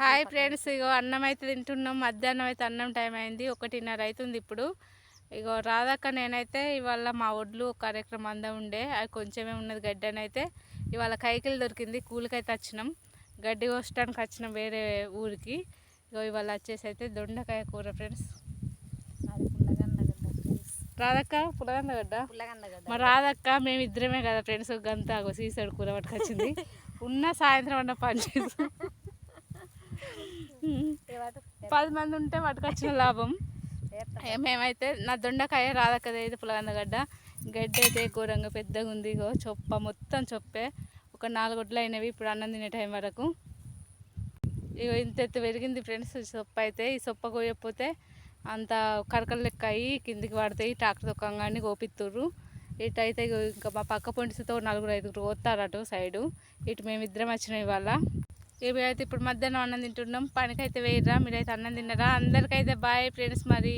Hi friends, ఇగో అన్నం అయితే తింటున్నాం. మధ్యాహ్నం అయితే అన్నం టైం అయింది, 1:30 అవుతుంది ఇప్పుడు. ఇగో రాధక్క నేనైతే ఇవాళ మా ఒడ్లు కార్యక్రమం అందా ఉండే, అది కొంచెమే ఉన్నది గడ్డి అని అయితే ఇవాళ కైకిలు దొరికింది. కూలికైతే వచ్చినాం, గడ్డి కోసడానికి వచ్చినాం వేరే ఊరికి. ఇగో ఇవాళ వచ్చేసి అయితే దొండకాయ కూర ఫ్రెండ్స్. రాధక్క పుల్లగందగడ్డ. మా రాధక్క మేము ఇద్దరమే కదా ఫ్రెండ్స్, గంతా సీసాడు కూర పట్టుకొచ్చింది. ఉన్న సాయంత్రం అన్న పని చేసి 10 మంది ఉంటే పట్టుకొచ్చిన లాభం. మేమైతే నా దొండకాయ రాధక్కది అయితే పుల్లగందగడ్డ. గడ్డి అయితే ఘోరంగా పెద్దగా ఉంది. ఇగో చొప్ప మొత్తం చొప్పే, ఒక 4 వడ్లు అయినవి ఇప్పుడు అన్నం తినే టైం వరకు. ఇగో ఇంత ఎత్తు పెరిగింది ఫ్రెండ్స్ సొప్ప అయితే. ఈ సొప్ప కోయకపోతే అంత కరకలు లెక్క అయ్యి కిందికి పడతాయి. ట్రాక్టర్ తొక్కంగానే కోపిత్తుర్రు. ఇటు అయితే ఇంకా మా పక్క పొంటితో 4-5 కోస్తారు అటు సైడు. ఇటు మేమిద్దరం వచ్చినాం ఇవాళ. ఇవి అయితే ఇప్పుడు మధ్యాహ్నం అన్నం తింటున్నాం. పనికైతే వేయరా, మీరైతే అన్నం తిన్నారా? అందరికైతే బాయ్ ఫ్రెండ్స్ మరి.